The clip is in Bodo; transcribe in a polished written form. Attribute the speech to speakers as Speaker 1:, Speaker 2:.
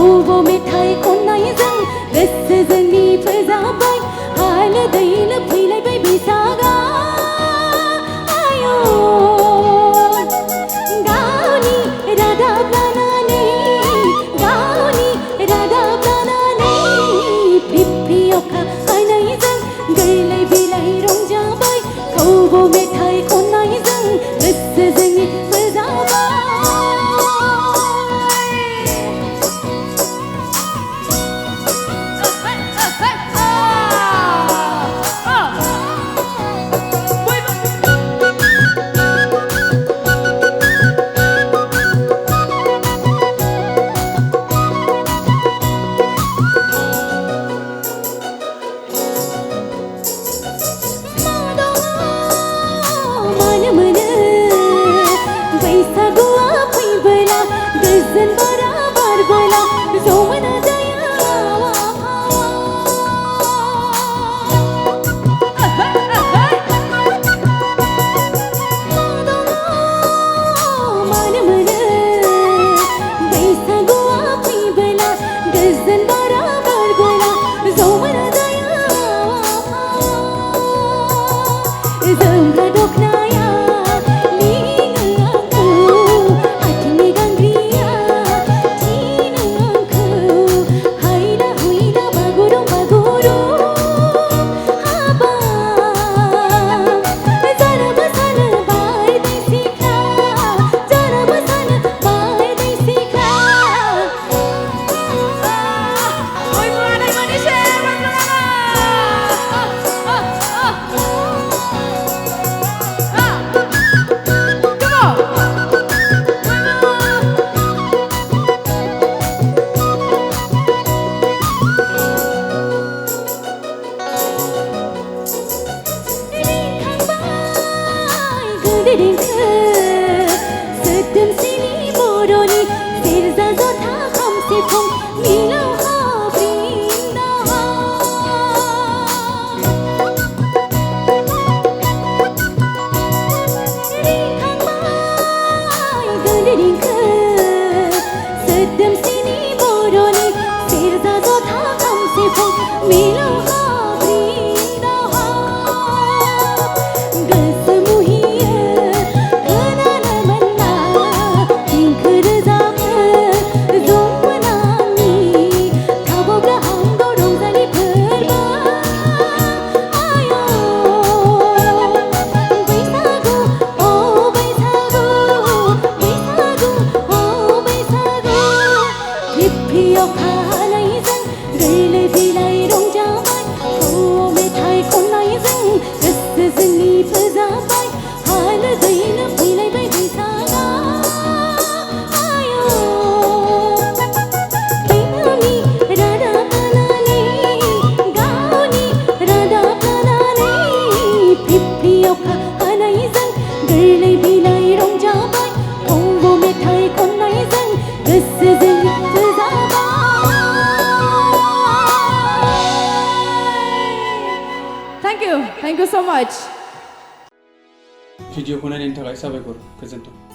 Speaker 1: खौबो मेथाइ खननायजों गोसो जोंनि फोजाबाय हालो दैलो फैलायबाय बैसागा आयौ गावनि रादाब लानानै फ्रि फ्रि अखा हानायजों गोरलै बिलाइ रंजाबाय खौबो मेथाइ खननायजों गोसो जोंनि फोजाबाय गोजोन बारा बारबोला जमायना जाया मानो मोनो बैसागुआ फैबोला गोजोन बारा बारबोला जमायना जाया जोंहा दखनाया सोदोमस्रिनि बर'नि सेरजा जथा खाम सिफुं मिलौहा बृन्दावन रिंखांबाय गोदै देंखो सोदोमस्रिनि बर'नि सेरजा जथा खाम सिफुं मिलौहा
Speaker 2: Thank you so much.
Speaker 3: भिडिअखौ नायनायनि थाखाय साबायखर गोजोन्थों।